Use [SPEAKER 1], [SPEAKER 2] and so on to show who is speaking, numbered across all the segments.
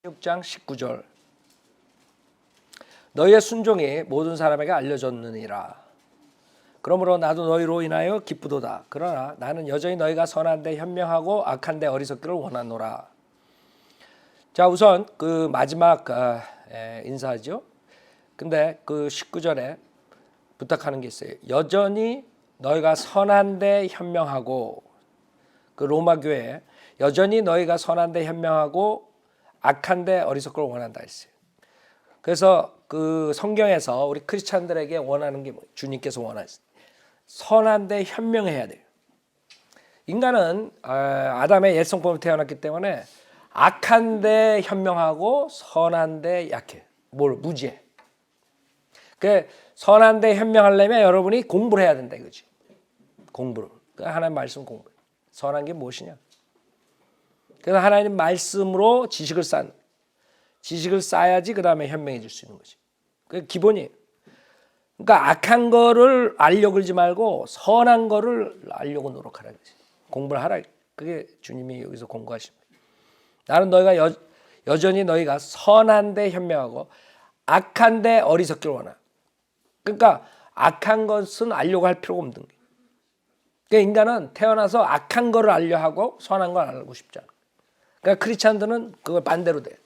[SPEAKER 1] 6장 19절 너희의 순종이 모든 사람에게 알려졌느니라. 그러므로 나도 너희로 인하여 기쁘도다. 그러나 나는 여전히 너희가 선한데 현명하고 악한데 어리석기를 원하노라. 자, 우선 그 마지막 인사죠. 근데 그 19절에 부탁하는 게 있어요. 여전히 너희가 선한데 현명하고, 그 로마 교회 여전히 너희가 선한데 현명하고 악한데 어리석기를 원한다 했어요. 그래서 그 성경에서 우리 크리스찬들에게 원하는 게 주님께서 원하셨어요. 선한데 현명해야 돼요. 인간은 아담의 옛 성품으로 태어났기 때문에 악한데 현명하고 선한데 약해. 무지해. 그 선한데 현명하려면 여러분이 공부를 해야 된다 이거지. 공부를. 하나님 말씀 공부. 선한 게 무엇이냐? 그래서 하나님 말씀으로 지식을 쌓아야지 그 다음에 현명해질 수 있는 거지. 그게 기본이에요. 그러니까 악한 거를 알려고 그러지 말고 선한 거를 알려고 노력하라. 공부를 하라. 그게 주님이 여기서 공부하신 거예요. 나는 너희가 여전히 너희가 선한데 현명하고 악한데 어리석기를 원하. 그러니까 악한 것은 알려고 할 필요가 없는 거예요. 그러니까 인간은 태어나서 악한 거를 알려하고 선한 걸 알고 싶지 않아. 그러니까 크리스찬들은 그걸 반대로 돼요.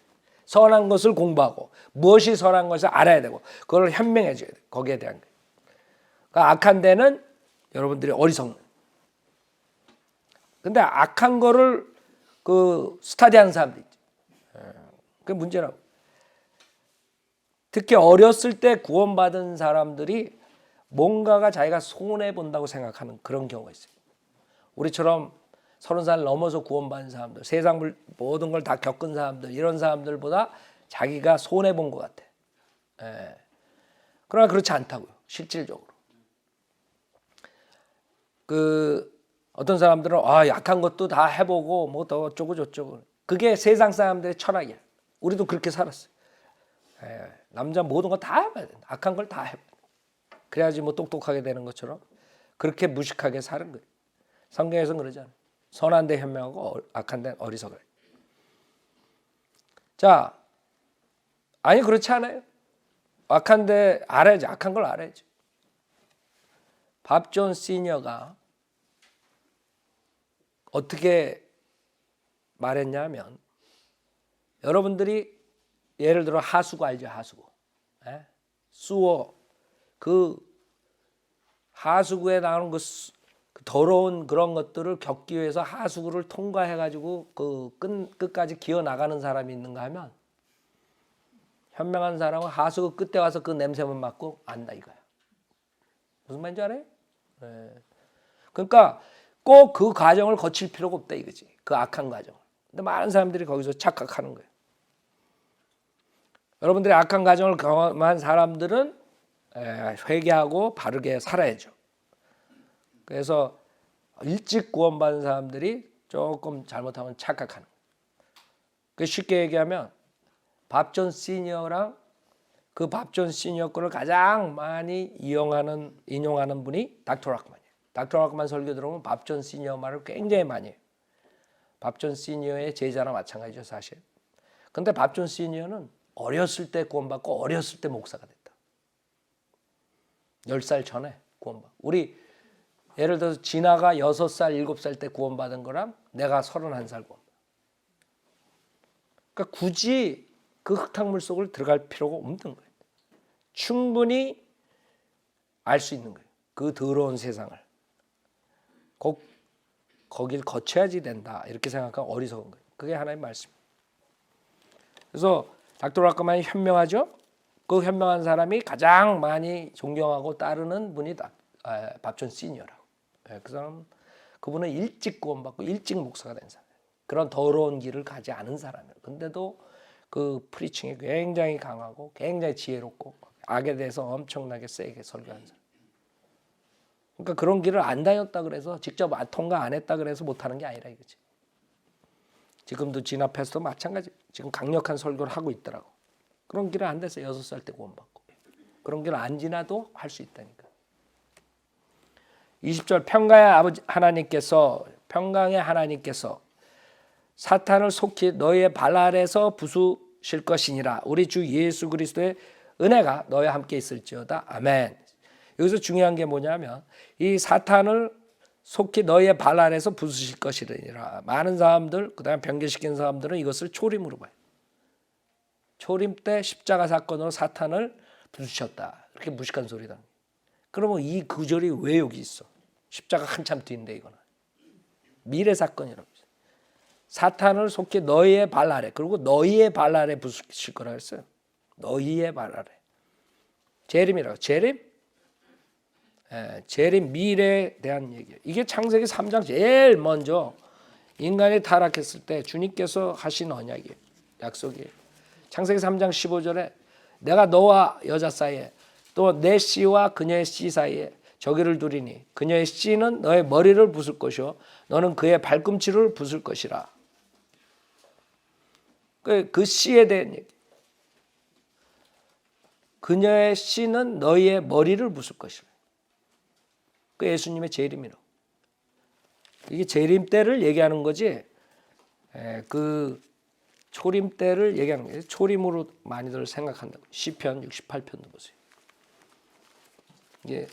[SPEAKER 1] 선한 것을 공부하고 무엇이 선한 것을 알아야 되고 그걸 현명해져야 돼. 거기에 대한 거예요. 그러니까 악한 데는 여러분들이 어리석는. 근데 악한 거를 그 스터디하는 사람도 있죠. 그게 문제라고. 특히 어렸을 때 구원받은 사람들이 뭔가가 자기가 손해 본다고 생각하는 그런 경우가 있어요. 우리처럼 30살 넘어서 구원받은 사람들, 세상 모든 걸 다 겪은 사람들, 이런 사람들보다 자기가 손해 본 것 같아. 그러나 그렇지 않다고요. 실질적으로. 어떤 사람들은 약한 것도 다 해보고 뭐 더 어쩌고 저쩌고. 그게 세상 사람들의 철학이야. 우리도 그렇게 살았어요. 남자 모든 거 다 해봐야 돼. 악한 걸 다 해봐야 돼. 그래야지 뭐 똑똑하게 되는 것처럼 그렇게 무식하게 사는 거예요. 성경에서는 그러잖아요. 선한데 현명하고 악한데 어리석어요. 자, 아니 그렇지 않아요. 악한데 알아야지. 악한 걸 알아야지. 밥 존 시니어가 어떻게 말했냐면, 여러분들이 예를 들어 하수구 알죠? 하수구. 수어. 그 하수구에 나오는 그 더러운 그런 것들을 겪기 위해서 하수구를 통과해가지고 그 끝까지 기어 나가는 사람이 있는가 하면, 현명한 사람은 하수구 끝에 와서 그 냄새만 맡고 안다 이거야. 무슨 말인지 알아요? 그러니까 꼭 그 과정을 거칠 필요가 없다 이거지. 그 악한 과정. 근데 많은 사람들이 거기서 착각하는 거예요. 여러분들이 악한 과정을 경험한 사람들은 회개하고 바르게 살아야죠. 그래서 일찍 구원받은 사람들이 조금 잘못하면 착각하는 거예요. 쉽게 얘기하면 밥 존 시니어랑 그 밥 존 시니어 거를 가장 많이 인용하는 분이 닥터 락만이에요. 닥터 락만 설교 들어보면 밥 존 시니어 말을 굉장히 많이 해요. 밥 존 시니어의 제자나 마찬가지죠 사실. 근데 밥 존 시니어는 어렸을 때 구원받고 어렸을 때 목사가 됐다. 10살 전에 구원받고. 우리 예를 들어서 진아가 6살, 7살 때 구원받은 거랑 내가 31살 구원받은. 그러니까 굳이 그 흙탕물 속을 들어갈 필요가 없는 거예요. 충분히 알 수 있는 거예요. 그 더러운 세상을. 꼭 거길 거쳐야지 된다. 이렇게 생각하면 어리석은 거예요. 그게 하나님의 말씀입니다. 그래서 닥터 락만이 현명하죠. 그 현명한 사람이 가장 많이 존경하고 따르는 분이 밥 존 시니어라고. 그 사람, 그분은 일찍 구원받고 일찍 목사가 된 사람. 그런 더러운 길을 가지 않은 사람이에요. 근데도 그 프리칭이 굉장히 강하고 굉장히 지혜롭고 악에 대해서 엄청나게 세게 설교하는 사람. 그러니까 그런 길을 안 다녔다 그래서 직접 통과 안 했다 그래서 못하는 게 아니라 이거지. 지금도 진압해서도 마찬가지. 지금 강력한 설교를 하고 있더라고. 그런 길을 안 돼서 6살 때 구원받고. 그런 길을 안 지나도 할 수 있다니까. 20절 평강의 아버지 하나님께서 사탄을 속히 너희의 발 아래에서 부수실 것이니라. 우리 주 예수 그리스도의 은혜가 너희와 함께 있을지어다. 아멘. 여기서 중요한 게 뭐냐면 이 사탄을 속히 너희의 발 아래서 부수실 것이니라. 많은 사람들, 그 다음에 변개시킨 사람들은 이것을 초림으로 봐요. 초림 때 십자가 사건으로 사탄을 부수셨다. 이렇게 무식한 소리다. 그러면 이 구절이 왜 여기 있어? 십자가 한참 뒤인데 이거는. 미래 사건이라고 했어요. 사탄을 속히 너희의 발 아래, 그리고 너희의 발 아래 부수실 거라 했어요. 너희의 발 아래. 재림이라고. 재림? 재림 미래에 대한 얘기예요. 이게 창세기 3장 제일 먼저 인간이 타락했을 때 주님께서 하신 언약이에요. 약속이에요. 창세기 3장 15절에 내가 너와 여자 사이에 또 내 씨와 그녀의 씨 사이에 저기를 두리니 그녀의 씨는 너의 머리를 부술 것이요 너는 그의 발꿈치를 부술 것이라. 그 씨에 대한 얘기. 그녀의 씨는 너희의 머리를 부술 것이라. 그 예수님의 재림이라고. 이게 재림 때를 얘기하는 거지. 그 초림 때를 얘기하는 거예요. 초림으로 많이들 생각한다고. 시편 68편도 보세요. 이게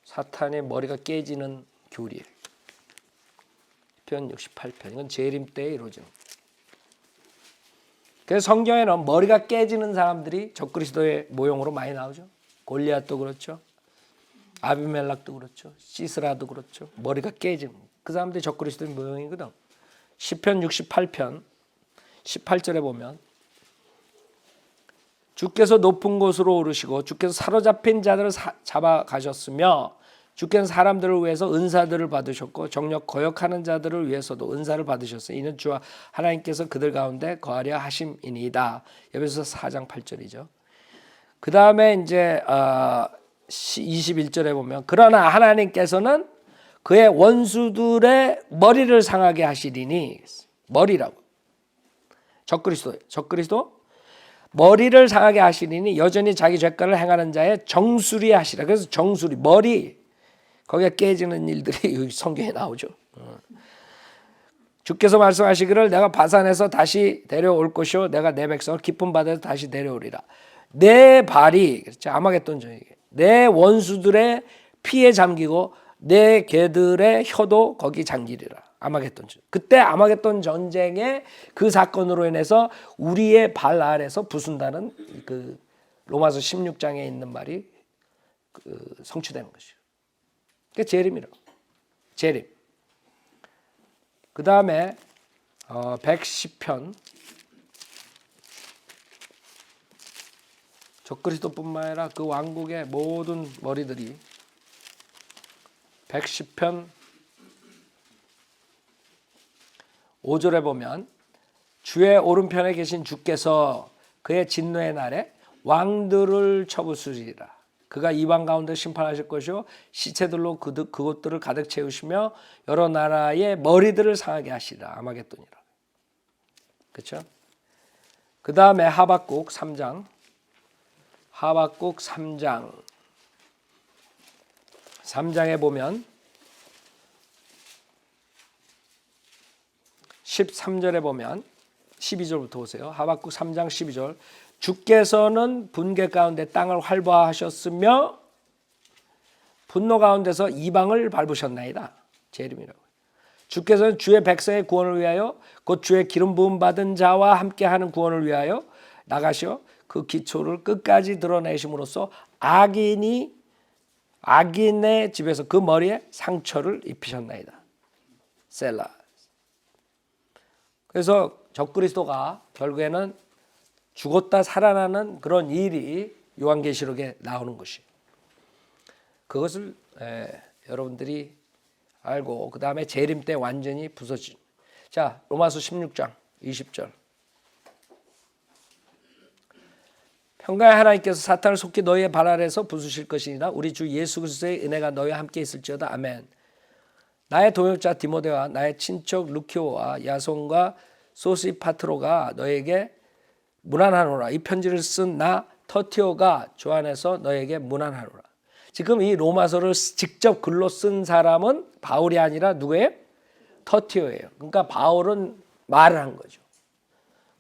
[SPEAKER 1] 사탄의 머리가 깨지는 교리예요. 시편 68편. 이건 재림 때에 이루어지는 거예요. 그래서 성경에는 머리가 깨지는 사람들이 적그리스도의 모형으로 많이 나오죠. 골리앗도 그렇죠. 아비멜락도 그렇죠. 시스라도 그렇죠. 머리가 깨지는 그 사람들이 적그리스도의 모형이거든. 시편 68편 18절에 보면 주께서 높은 곳으로 오르시고 주께서 사로잡힌 자들을 잡아가셨으며 주께서 사람들을 위해서 은사들을 받으셨고 정력 거역하는 자들을 위해서도 은사를 받으셨어요. 이는 주와 하나님께서 그들 가운데 거하려 하심이니이다. 에베소서 4장 8절이죠. 그 다음에 이제 21절에 보면 그러나 하나님께서는 그의 원수들의 머리를 상하게 하시리니 머리라고. 적그리스도 머리를 상하게 하시리니 여전히 자기 죄가를 행하는 자의 정수리 하시라. 그래서 정수리 머리 거기가 깨지는 일들이 여기 성경에 나오죠. 주께서 말씀하시기를 내가 바산에서 다시 데려올 것이요 내가 내 백성을 깊은 바다에서 다시 데려오리라. 내 발이 아마겟돈 전에 내 원수들의 피에 잠기고 내 개들의 혀도 거기 잠기리라. 아마겟돈 전쟁. 그때 아마겟돈 전쟁의 그 사건으로 인해서 우리의 발 아래서 부순다는 그 로마서 16장에 있는 말이 성취되는 것이죠. 그게 재림이라고. 재림. 그 다음에 110편 적그리스도뿐만 아니라 그 왕국의 모든 머리들이 110편 5절에 보면 주의 오른편에 계신 주께서 그의 진노의 날에 왕들을 쳐부수리라. 그가 이방 가운데 심판하실 것이요 시체들로 그곳들을 가득 채우시며 여러 나라의 머리들을 상하게 하시리라. 아마겟돈이라. 그렇죠? 그 다음에 하박국 3장 3장에 보면 13절에 보면 12절부터 보세요. 하박국 3장 12절 주께서는 분개 가운데 땅을 활보하셨으며 분노 가운데서 이방을 밟으셨나이다. 재림이라고. 주께서는 주의 백성의 구원을 위하여 곧 주의 기름 부음 받은 자와 함께하는 구원을 위하여 나가시어 그 기초를 끝까지 드러내심으로써 악인의 집에서 그 머리에 상처를 입히셨나이다. 셀라. 그래서 적그리스도가 결국에는 죽었다 살아나는 그런 일이 요한계시록에 나오는 것이에요. 그것을 여러분들이 알고 그 다음에 재림 때 완전히 부서진. 자, 로마서 16장 20절. 평강의 하나님께서 사탄을 속히 너희의 발 아래서 부수실 것이니라. 우리 주 예수 그리스도의 은혜가 너희와 함께 있을지어다. 아멘. 나의 동역자 디모데와 나의 친척 루키오와 야손과 소시파트로가 너에게 문안하노라. 이 편지를 쓴 나 터티오가 주 안에서 너에게 문안하노라. 지금 이 로마서를 직접 글로 쓴 사람은 바울이 아니라 누구예요? 터티오예요. 그러니까 바울은 말을 한 거죠.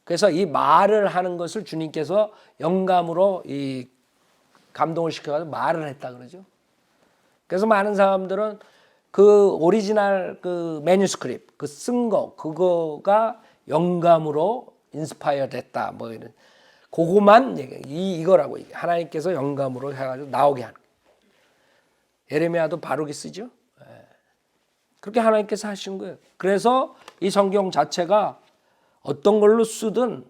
[SPEAKER 1] 그래서 이 말을 하는 것을 주님께서 영감으로 이 감동을 시켜가지고 말을 했다 그러죠. 그래서 많은 사람들은 그 오리지널 그 매뉴스크립트 그 쓴 거 그거가 영감으로 인스파이어 됐다 뭐 이런 그거만 이거라고 하나님께서 영감으로 해가지고 나오게 하는. 예레미야도 바르게 쓰죠. 그렇게 하나님께서 하신 거예요. 그래서 이 성경 자체가 어떤 걸로 쓰든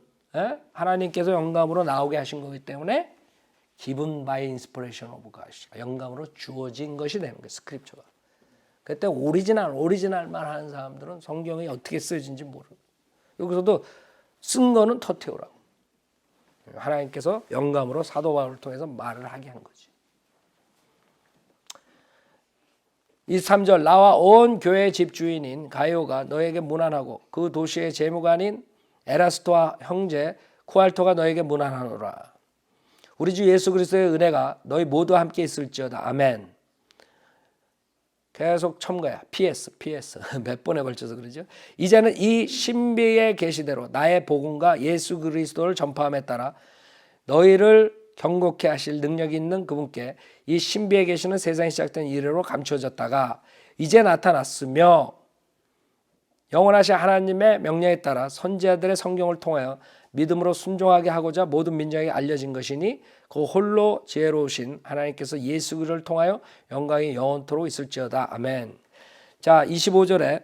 [SPEAKER 1] 하나님께서 영감으로 나오게 하신 거기 때문에 given by inspiration of God, 영감으로 주어진 것이 되는 거예요. 스크립처가. 그때 오리지널만 하는 사람들은 성경이 어떻게 쓰여진지 모르고 여기서도 쓴 거는 터테오라고. 하나님께서 영감으로 사도 바울을 통해서 말을 하게 한 거지. 23절 나와 온 교회의 집주인인 가이오가 너에게 문안하고 그 도시의 재무관인 에라스토와 형제 쿠알토가 너에게 문안하노라. 우리 주 예수 그리스도의 은혜가 너희 모두 함께 있을지어다. 아멘. 계속 첨가야. PS 몇 번에 걸쳐서 그러죠. 이제는 이 신비의 계시대로 나의 복음과 예수 그리스도를 전파함에 따라 너희를 경고케 하실 능력이 있는 그분께 이 신비의 계시는 세상이 시작된 이래로 감춰졌다가 이제 나타났으며 영원하신 하나님의 명령에 따라 선지자들의 성경을 통하여 믿음으로 순종하게 하고자 모든 민족에게 알려진 것이니 그 홀로 지혜로우신 하나님께서 예수 그리스도를 통하여 영광이 영원토록 있을지어다. 아멘. 자, 25절에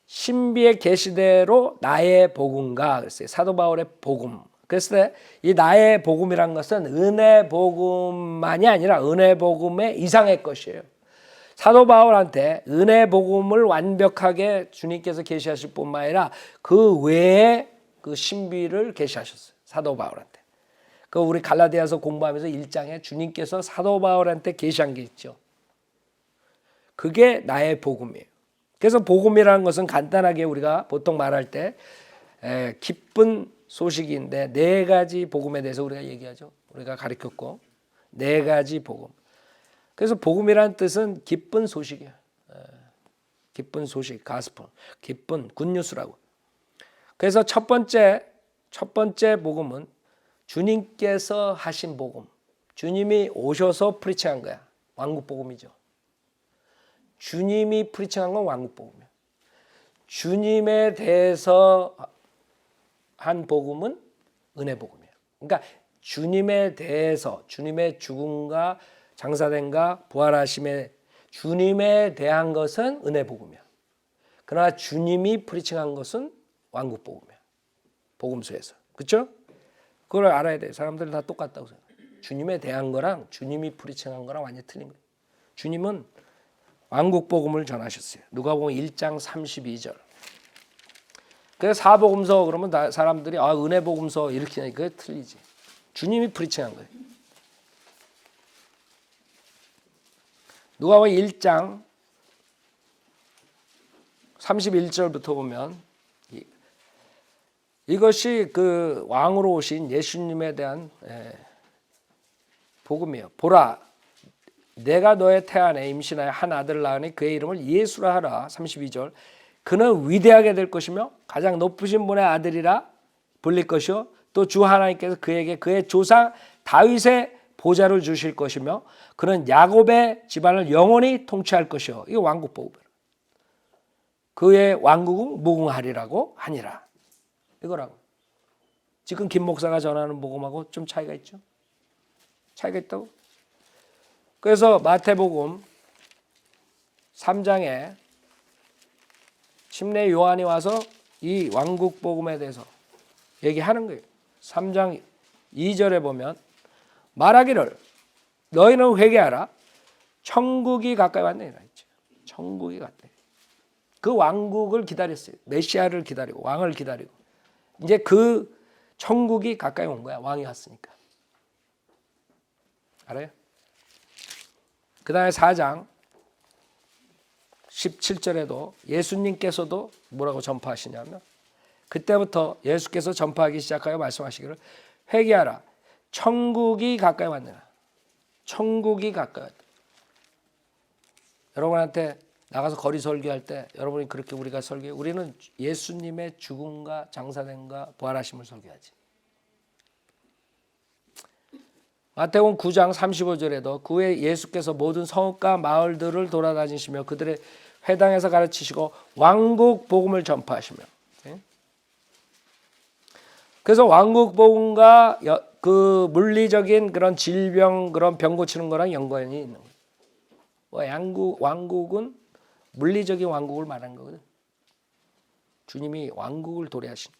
[SPEAKER 1] 신비의 계시대로 나의 복음과 그랬어요. 사도 바울의 복음. 그래서 이 나의 복음이란 것은 은혜 복음만이 아니라 은혜 복음의 이상의 것이에요. 사도 바울한테 은혜 복음을 완벽하게 주님께서 계시하실 뿐만 아니라 그 외에 그 신비를 계시하셨어요. 사도 바울한테. 그 우리 갈라디아서 공부하면서 1장에 주님께서 사도 바울한테 계시한 게 있죠. 그게 나의 복음이에요. 그래서 복음이라는 것은 간단하게 우리가 보통 말할 때 기쁜 소식인데 네 가지 복음에 대해서 우리가 얘기하죠. 우리가 가르쳤고 네 가지 복음. 그래서 복음이라는 뜻은 기쁜 소식이야. 기쁜 소식, 가스펠, 기쁜 굿뉴스라고. 그래서 첫 번째 복음은 주님께서 하신 복음. 주님이 오셔서 프리칭한 거야. 왕국 복음이죠. 주님이 프리칭한 건 왕국 복음이야. 주님에 대해서 한 복음은 은혜 복음이에요. 그러니까 주님에 대해서 주님의 죽음과 장사됨과 부활하심에 주님에 대한 것은 은혜 복음이야. 그러나 주님이 프리칭한 것은 왕국 복음이야. 복음서에서. 그렇죠? 그걸 알아야 돼. 사람들은 다 똑같다고 생각해. 주님에 대한 거랑 주님이 프리칭한 거랑 완전히 틀린 거예요. 주님은 왕국 복음을 전하셨어요. 누가복음 1장 32절. 그래서 사복음서 그러면 사람들이 은혜 복음서 이렇게 하니까 그게 틀리지. 주님이 프리칭한 거예요. 누가복음 1장 31절부터 보면 이것이 그 왕으로 오신 예수님에 대한 복음이에요. 보라, 내가 너의 태안에 임신하여 한 아들을 낳으니 그의 이름을 예수라 하라. 32절. 그는 위대하게 될 것이며 가장 높으신 분의 아들이라 불릴 것이요 또 주 하나님께서 그에게 그의 조상 다윗의 보좌를 주실 것이며 그는 야곱의 집안을 영원히 통치할 것이요. 이게 왕국 복음이에요. 그의 왕국은 무궁하리라고 하니라. 이거라고. 지금 김 목사가 전하는 복음하고 좀 차이가 있죠? 차이가 있다고? 그래서 마태복음 3장에 침례 요한이 와서 이 왕국 복음에 대해서 얘기하는 거예요. 3장 2절에 보면 말하기를 너희는 회개하라 천국이 가까이 왔느니라 했죠. 천국이 가까이. 그 왕국을 기다렸어요. 메시아를 기다리고 왕을 기다리고 이제 그 천국이 가까이 온 거야. 왕이 왔으니까. 알아요? 그 다음에 4장 17절에도 예수님께서도 뭐라고 전파하시냐면 그때부터 예수께서 전파하기 시작하여 말씀하시기를 회개하라 천국이 가까이 왔느라. 천국이 가까이 왔다. 여러분한테 나가서 거리 설교할 때 여러분이 그렇게 우리가 설교해. 우리는 예수님의 죽음과 장사됨과 부활하심을 설교하지. 마태복음 9장 35절에도 그 후에 예수께서 모든 성읍과 마을들을 돌아다니시며 그들의 회당에서 가르치시고 왕국 복음을 전파하시며. 그래서 왕국 복음과 그 물리적인 그런 질병 그런 병 고치는 거랑 연관이 있는 거예요. 왕국은 물리적인 왕국을 말하는 거거든. 주님이 왕국을 도래하신.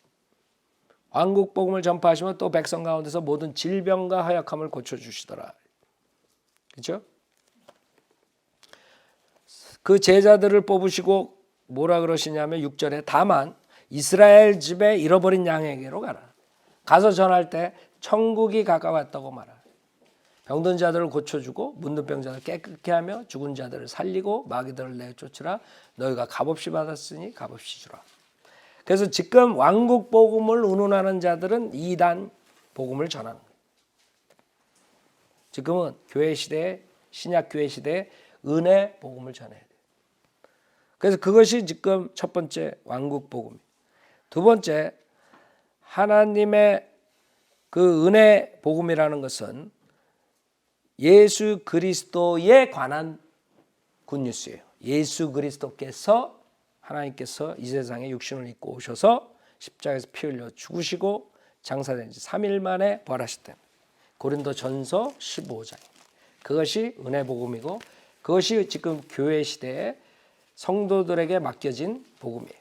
[SPEAKER 1] 왕국 복음을 전파하시면 또 백성 가운데서 모든 질병과 허약함을 고쳐주시더라. 그렇죠? 그 제자들을 뽑으시고 뭐라 그러시냐면 6절에 다만 이스라엘 집에 잃어버린 양에게로 가라. 가서 전할 때 천국이 가까웠다고 말하라. 병든 자들을 고쳐주고 문둥 병자를 깨끗게 하며 죽은 자들을 살리고 마귀들을 내쫓으라. 너희가 값없이 받았으니 값없이 주라. 그래서 지금 왕국 복음을 운운하는 자들은 이단 복음을 전하는 거예요. 지금은 교회 시대에 신약 교회 시대에 은혜 복음을 전해야 돼요. 그래서 그것이 지금 첫 번째 왕국 복음이에요. 두 번째 하나님의 그 은혜 복음이라는 것은 예수 그리스도에 관한 굿뉴스예요. 예수 그리스도께서 하나님께서 이 세상에 육신을 입고 오셔서 십자가에서 피 흘려 죽으시고 장사된 지 3일 만에 부활하셨다. 고린도전서 15장. 그것이 은혜 복음이고 그것이 지금 교회 시대에 성도들에게 맡겨진 복음이에요.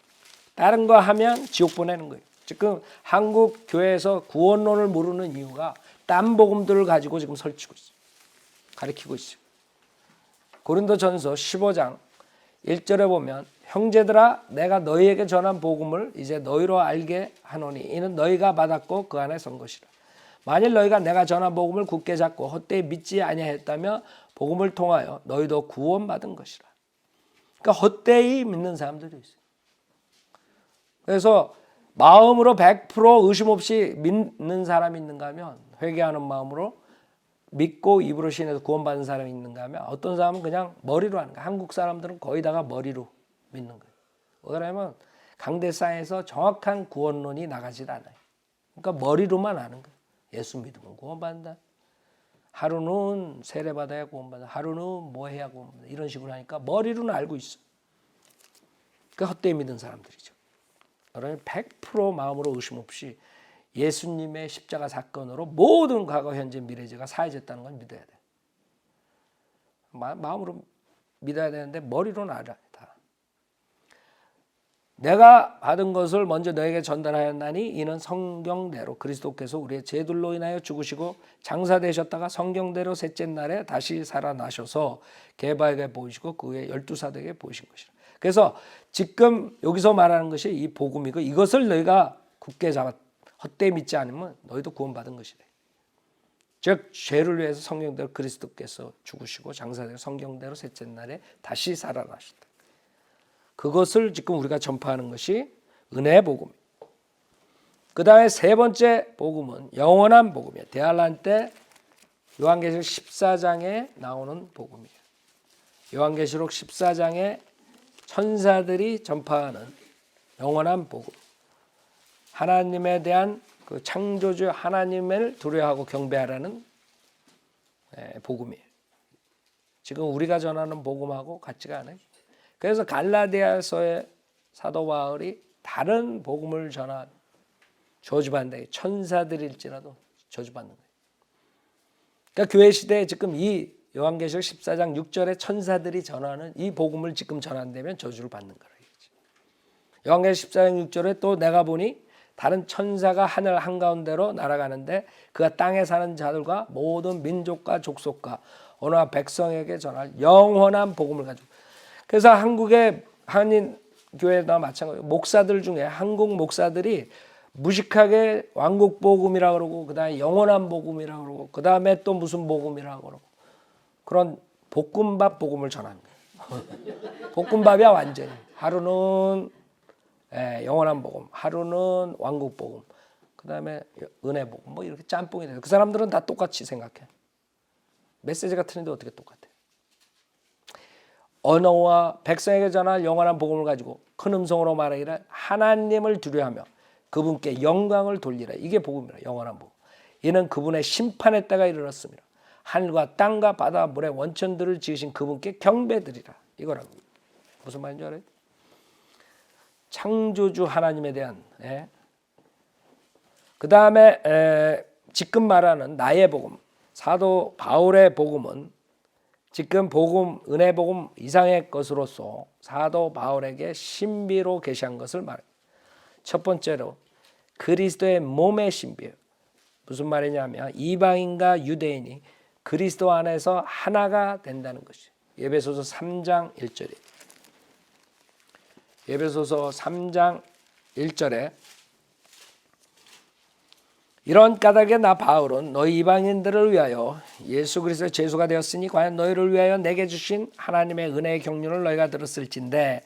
[SPEAKER 1] 다른 거 하면 지옥 보내는 거예요. 지금 한국 교회에서 구원론을 모르는 이유가 딴 복음들을 가지고 지금 설치고 있어요. 가르치고 있어요. 고린도전서 15장 1절에 보면 형제들아 내가 너희에게 전한 복음을 이제 너희로 알게 하노니 이는 너희가 받았고 그 안에 선 것이라. 만일 너희가 내가 전한 복음을 굳게 잡고 헛되이 믿지 아니하였다면 복음을 통하여 너희도 구원받은 것이라. 그러니까 헛되이 믿는 사람들이 있어요. 그래서 마음으로 100% 의심 없이 믿는 사람이 있는가 하면 회개하는 마음으로 믿고 입으로 신해서 구원받는 사람이 있는가 하면 어떤 사람은 그냥 머리로 하는 거예요. 한국 사람들은 거의 다가 머리로 믿는 거예요. 왜냐하면 강대상에서 정확한 구원론이 나가질 않아요. 그러니까 머리로만 아는 거예요. 예수 믿으면 구원받는다. 하루는 세례받아야 구원받는다. 하루는 뭐 해야 구원받는다. 이런 식으로 하니까 머리로는 알고 있어. 그러니까 헛되이 믿는 사람들이죠. 여러분 100% 마음으로 의심 없이 예수님의 십자가 사건으로 모든 과거, 현재, 미래죄가 사해졌다는 걸 믿어야 돼. 마음으로 믿어야 되는데 머리로는 알아야 다. 내가 받은 것을 먼저 너에게 전달하였나니 이는 성경대로 그리스도께서 우리의 죄들로 인하여 죽으시고 장사되셨다가 성경대로 셋째 날에 다시 살아나셔서 게바에게 보이시고 그 후에 12사도에게 보이신 것이라. 그래서 지금 여기서 말하는 것이 이 복음이고 이것을 너희가 굳게 헛되이 믿지 않으면 너희도 구원받은 것이래. 즉 죄를 위해서 성경대로 그리스도께서 죽으시고 장사되어 성경대로 셋째 날에 다시 살아나셨다. 그것을 지금 우리가 전파하는 것이 은혜의 복음. 그 다음에 세 번째 복음은 영원한 복음이에요. 대환란 때 요한계시록 14장에 나오는 복음이에요. 요한계시록 14장에 천사들이 전파하는 영원한 복음. 하나님에 대한 그 창조주 하나님을 두려워하고 경배하라는 복음이에요. 지금 우리가 전하는 복음하고 같지가 않아요. 그래서 갈라디아서의 사도 바울이 다른 복음을 전한 저주받는 천사들일지라도 저주받는 거예요. 그러니까 교회 시대에 지금 이 요한계시록 14장 6절에 천사들이 전하는 이 복음을 지금 전한다면 저주를 받는 거예요. 요한계시록 14장 6절에 또 내가 보니 다른 천사가 하늘 한가운데로 날아가는데 그가 땅에 사는 자들과 모든 민족과 족속과 언어와 백성에게 전할 영원한 복음을 가지고. 그래서 한국의 한인 교회나 마찬가지로 목사들 중에 한국 목사들이 무식하게 왕국 복음이라고 그러고 그다음에 영원한 복음이라고 그러고 그다음에 또 무슨 복음이라고 그러고 그런 볶음밥 복음을 전하는 거예요. 볶음밥이야 완전히. 하루는 영원한 복음, 하루는 왕국 복음, 그 다음에 은혜 복음, 뭐 이렇게 짬뽕이 돼요. 그 사람들은 다 똑같이 생각해. 메시지가 틀린데 어떻게 똑같아요? 언어와 백성에게 전할 영원한 복음을 가지고 큰 음성으로 말하기를 하나님을 두려워하며 그분께 영광을 돌리라. 이게 복음이라. 영원한 복음. 이는 그분의 심판의 때가 이르렀습니다. 하늘과 땅과 바다 물의 원천들을 지으신 그분께 경배드리라. 이거라고. 무슨 말인지 알아요? 창조주 하나님에 대한 그 다음에 지금 말하는 나의 복음, 사도 바울의 복음은 지금 복음, 은혜 복음 이상의 것으로서 사도 바울에게 신비로 계시한 것을 말해요. 첫 번째로 그리스도의 몸의 신비예요. 무슨 말이냐면 이방인과 유대인이 그리스도 안에서 하나가 된다는 것이에요. 에베소서 3장 1절이에요. 에베소서 3장 1절에 이런 까닭에 나 바울은 너희 이방인들을 위하여 예수 그리스도의 죄수가 되었으니 과연 너희를 위하여 내게 주신 하나님의 은혜의 경륜을 너희가 들었을진데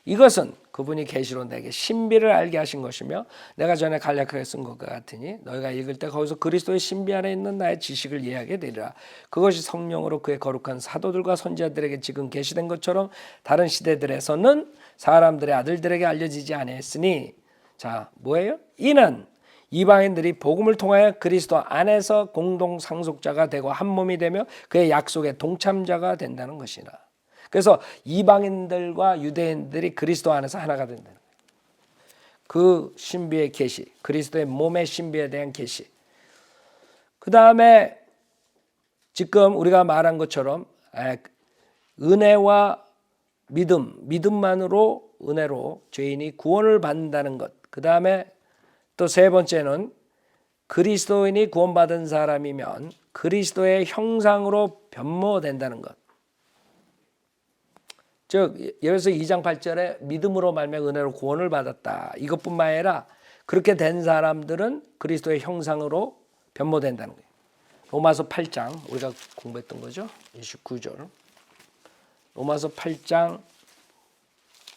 [SPEAKER 1] 이것은 그분이 계시로 내게 신비를 알게 하신 것이며 내가 전에 간략하게 쓴 것과 같으니 너희가 읽을 때 거기서 그리스도의 신비 안에 있는 나의 지식을 이해하게 되리라. 그것이 성령으로 그의 거룩한 사도들과 선지자들에게 지금 계시된 것처럼 다른 시대들에서는 사람들의 아들들에게 알려지지 아니했으니 자 뭐예요? 이는 이방인들이 복음을 통하여 그리스도 안에서 공동 상속자가 되고 한 몸이 되며 그의 약속의 동참자가 된다는 것이라. 그래서 이방인들과 유대인들이 그리스도 안에서 하나가 된다는 거예요. 그 신비의 계시, 그리스도의 몸의 신비에 대한 계시. 그 다음에 지금 우리가 말한 것처럼 은혜와 믿음만으로 은혜로 죄인이 구원을 받는다는 것. 그 다음에 또 세 번째는 그리스도인이 구원받은 사람이면 그리스도의 형상으로 변모된다는 것. 즉 예배서 2장 8절에 믿음으로 말미암아 은혜로 구원을 받았다. 이것뿐만 아니라 그렇게 된 사람들은 그리스도의 형상으로 변모된다는 거예요. 로마서 8장 우리가 공부했던 거죠. 29절. 로마서 8장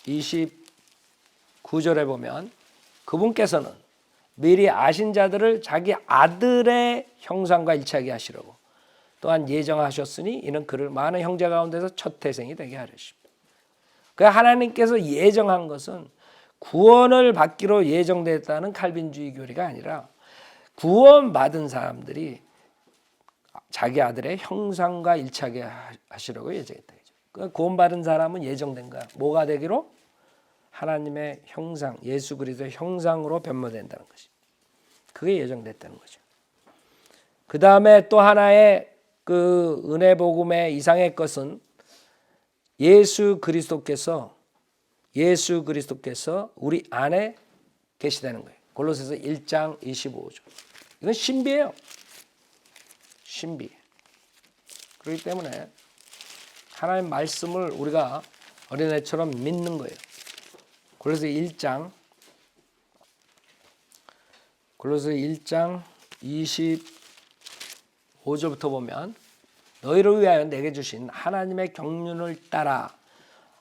[SPEAKER 1] 29절에 보면 그분께서는 미리 아신 자들을 자기 아들의 형상과 일치하게 하시려고 또한 예정하셨으니 이는 그를 많은 형제 가운데서 첫 태생이 되게 하려십니다. 그 하나님께서 예정한 것은 구원을 받기로 예정됐다는 칼빈주의 교리가 아니라 구원받은 사람들이 자기 아들의 형상과 일치하게 하시려고 예정했다. 그러니까 구원받은 사람은 예정된 거야. 뭐가 되기로? 하나님의 형상, 예수 그리스도의 형상으로 변모된다는 것이. 그게 예정됐다는 거죠. 그 다음에 또 하나의 그 은혜 복음의 이상의 것은 예수 그리스도께서 우리 안에 계시다는 거예요. 골로새서 1장 25절. 이건 신비예요. 신비. 그렇기 때문에 하나님 말씀을 우리가 어린애처럼 믿는 거예요. 골로새 1장 25절부터 보면 너희를 위하여 내게 주신 하나님의 경륜을 따라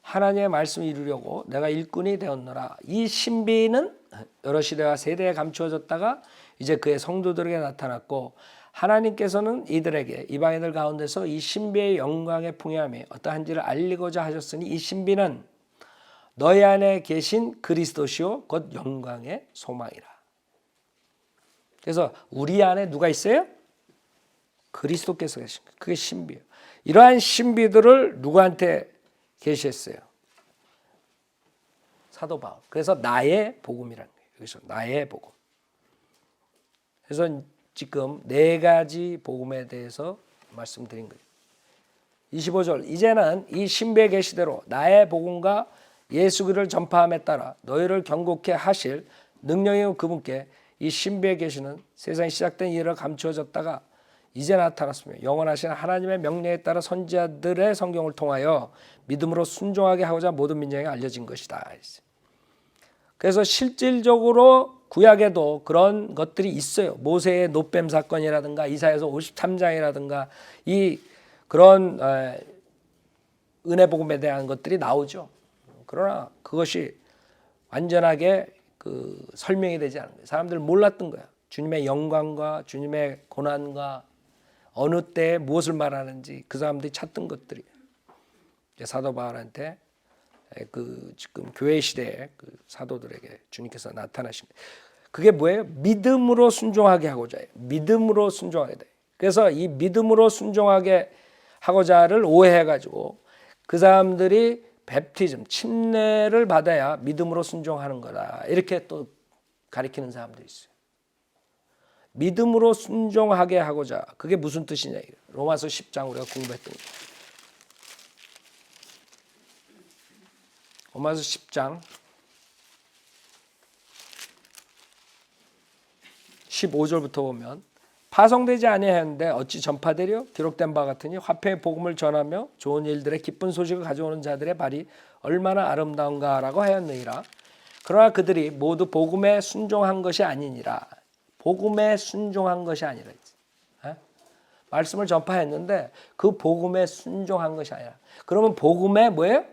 [SPEAKER 1] 하나님의 말씀을 이루려고 내가 일꾼이 되었노라. 이 신비는 여러 시대와 세대에 감추어졌다가 이제 그의 성도들에게 나타났고 하나님께서는 이들에게 이방인들 가운데서 이 신비의 영광의 풍요함이 어떠한지를 알리고자 하셨으니 이 신비는 너희 안에 계신 그리스도시요 곧 영광의 소망이라. 그래서 우리 안에 누가 있어요? 그리스도께서 계신 거예요. 그게 신비예요. 이러한 신비들을 누구한테 계시했어요? 사도 바울. 그래서 나의 복음이라는 거예요. 여기서 나의 복음. 그래서 지금 네 가지 복음에 대해서 말씀드린 거예요. 25절. 이제는 이 신비의 계시대로 나의 복음과 예수 그리스도를 전파함에 따라 너희를 경고케 하실 능력이 그분께 이 신비의 계시는 세상이 시작된 이래로 감추어졌다가 이제 나타났으며 영원하신 하나님의 명령에 따라 선지자들의 성경을 통하여 믿음으로 순종하게 하고자 모든 민족에게 알려진 것이다. 그래서 실질적으로 구약에도 그런 것들이 있어요. 모세의 노뱀 사건이라든가 이사야서 53장이라든가 이 그런 은혜 복음에 대한 것들이 나오죠. 그러나 그것이 완전하게 그 설명이 되지 않은 거예요. 사람들 몰랐던 거야. 주님의 영광과 주님의 고난과 어느 때에 무엇을 말하는지 그 사람들이 찾던 것들이에요. 사도 바울한테 그 지금 교회 시대의 그 사도들에게 주님께서 나타나십니다. 그게 뭐예요? 믿음으로 순종하게 하고자 해요. 믿음으로 순종하게 돼. 그래서 이 믿음으로 순종하게 하고자를 오해해가지고 그 사람들이 뵙티즘, 침례를 받아야 믿음으로 순종하는 거다. 이렇게 또 가리키는 사람들이 있어요. 믿음으로 순종하게 하고자. 그게 무슨 뜻이냐. 로마서 10장 우리가 공부했던 거. 로마서 10장 15절부터 보면 파송되지 아니하였는데 어찌 전파되려 기록된 바 같으니 화평의 복음을 전하며 좋은 일들의 기쁜 소식을 가져오는 자들의 발이 얼마나 아름다운가라고 하였느니라. 그러나 그들이 모두 복음에 순종한 것이 아니니라. 복음에 순종한 것이 아니라. 말씀을 전파했는데 그 복음에 순종한 것이 아니라. 그러면 복음에 뭐예요?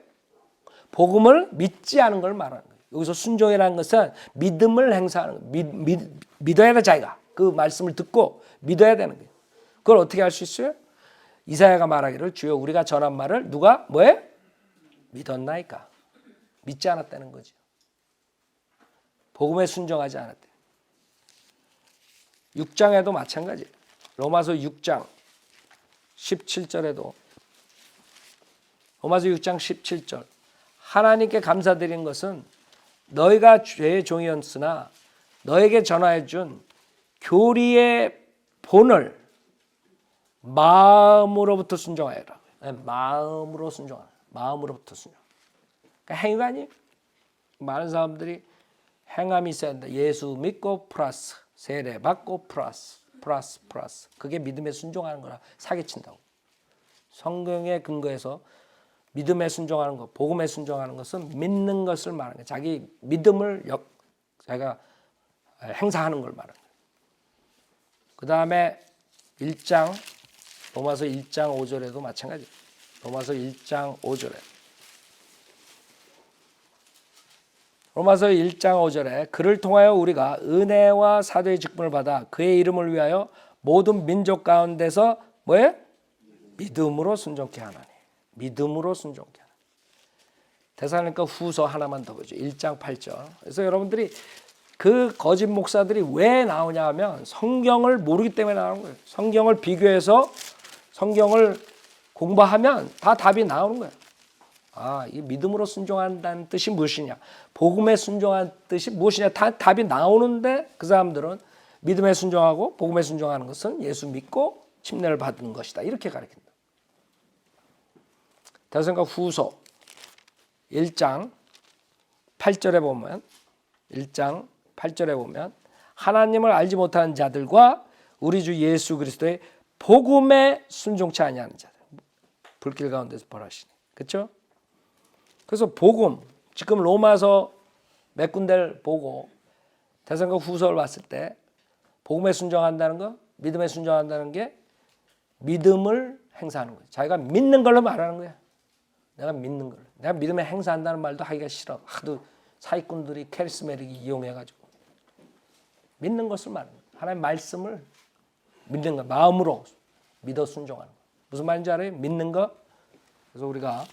[SPEAKER 1] 복음을 믿지 않은 걸 말하는 거예요. 여기서 순종이라는 것은 믿음을 행사하는 거예요. 믿어야 돼 자기가. 그 말씀을 듣고 믿어야 되는 거예요. 그걸 어떻게 할 수 있어요? 이사야가 말하기를 주여 우리가 전한 말을 누가 뭐예요? 믿었나이까. 믿지 않았다는 거죠. 복음에 순종하지 않았대. 6장에도 마찬가지예요. 로마서 6장 17절에도 로마서 6장 17절 하나님께 감사드린 것은 너희가 죄의 종이었으나 너에게 전하여 준 교리의 본을 마음으로부터 순종하여라. 마음으로 순종하라. 마음으로부터 순종. 그러니까 행위가 아니에요. 많은 사람들이 행함이 있어야 한다. 예수 믿고 플러스 세례 받고 플러스. 그게 믿음에 순종하는 거라 사기친다고. 성경의 근거에서 믿음에 순종하는 것, 복음에 순종하는 것은 믿는 것을 말하는 거예요. 자기 믿음을 자기가 행사하는 걸 말하는 거예요. 그 다음에 1장, 로마서 1장 5절에도 마찬가지예요. 로마서 1장 5절에. 로마서 1장 5절에 그를 통하여 우리가 은혜와 사도의 직분을 받아 그의 이름을 위하여 모든 민족 가운데서 뭐예요? 믿음으로 순종케 하나니. 믿음으로 순종케 하나니. 데살로니가 후서 하나만 더 보죠. 1장 8절. 그래서 여러분들이 그 거짓 목사들이 왜 나오냐 하면 성경을 모르기 때문에 나오는 거예요. 성경을 비교해서 성경을 공부하면 다 답이 나오는 거예요. 이 믿음으로 순종한다는 뜻이 무엇이냐? 복음에 순종한 뜻이 무엇이냐? 다 답이 나오는데 그 사람들은 믿음에 순종하고 복음에 순종하는 것은 예수 믿고 침례를 받는 것이다. 이렇게 가르친다. 데살로니가 후서 1장 8절에 보면 1장 8절에 보면 하나님을 알지 못하는 자들과 우리 주 예수 그리스도의 복음에 순종치 아니하는 자들. 불길 가운데서 벌하시니. 그렇죠? 그래서 복음, 지금 로마서 몇 군데를 보고 데살로니가 후서를 봤을 때 복음에 순종한다는 거, 믿음에 순종한다는 게 믿음을 행사하는 거예요. 자기가 믿는 걸로 말하는 거야. 내가 믿는 걸. 내가 믿음에 행사한다는 말도 하기가 싫어. 하도 사기꾼들이 카리스마틱 이용해가지고 믿는 것을 말하는 거예요. 하나님의 말씀을 믿는 거, 마음으로 믿어 순종하는 거. 무슨 말인지 알아요? 믿는 거. 그래서 우리가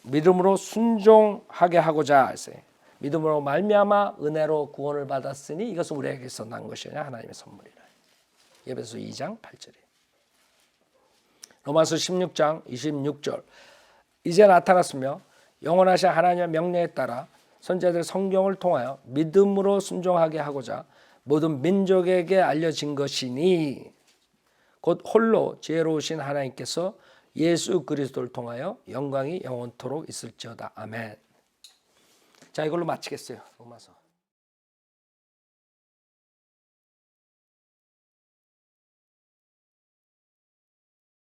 [SPEAKER 1] 믿음으로 순종하게 하고자 했어요. 믿음으로 말미암아 은혜로 구원을 받았으니 이것은 우리에게서 난 것이냐 하나님의 선물이라. 에베소 2장 8절에. 로마서 16장 26절. 이제 나타났으며 영원하신 하나님의 명령에 따라 선지자들 성경을 통하여 믿음으로 순종하게 하고자 모든 민족에게 알려진 것이니 곧 홀로 지혜로우신 하나님께서 예수 그리스도를 통하여 영광이 영원토록 있을지어다. 아멘. 자, 이걸로 마치겠어요. 로마서.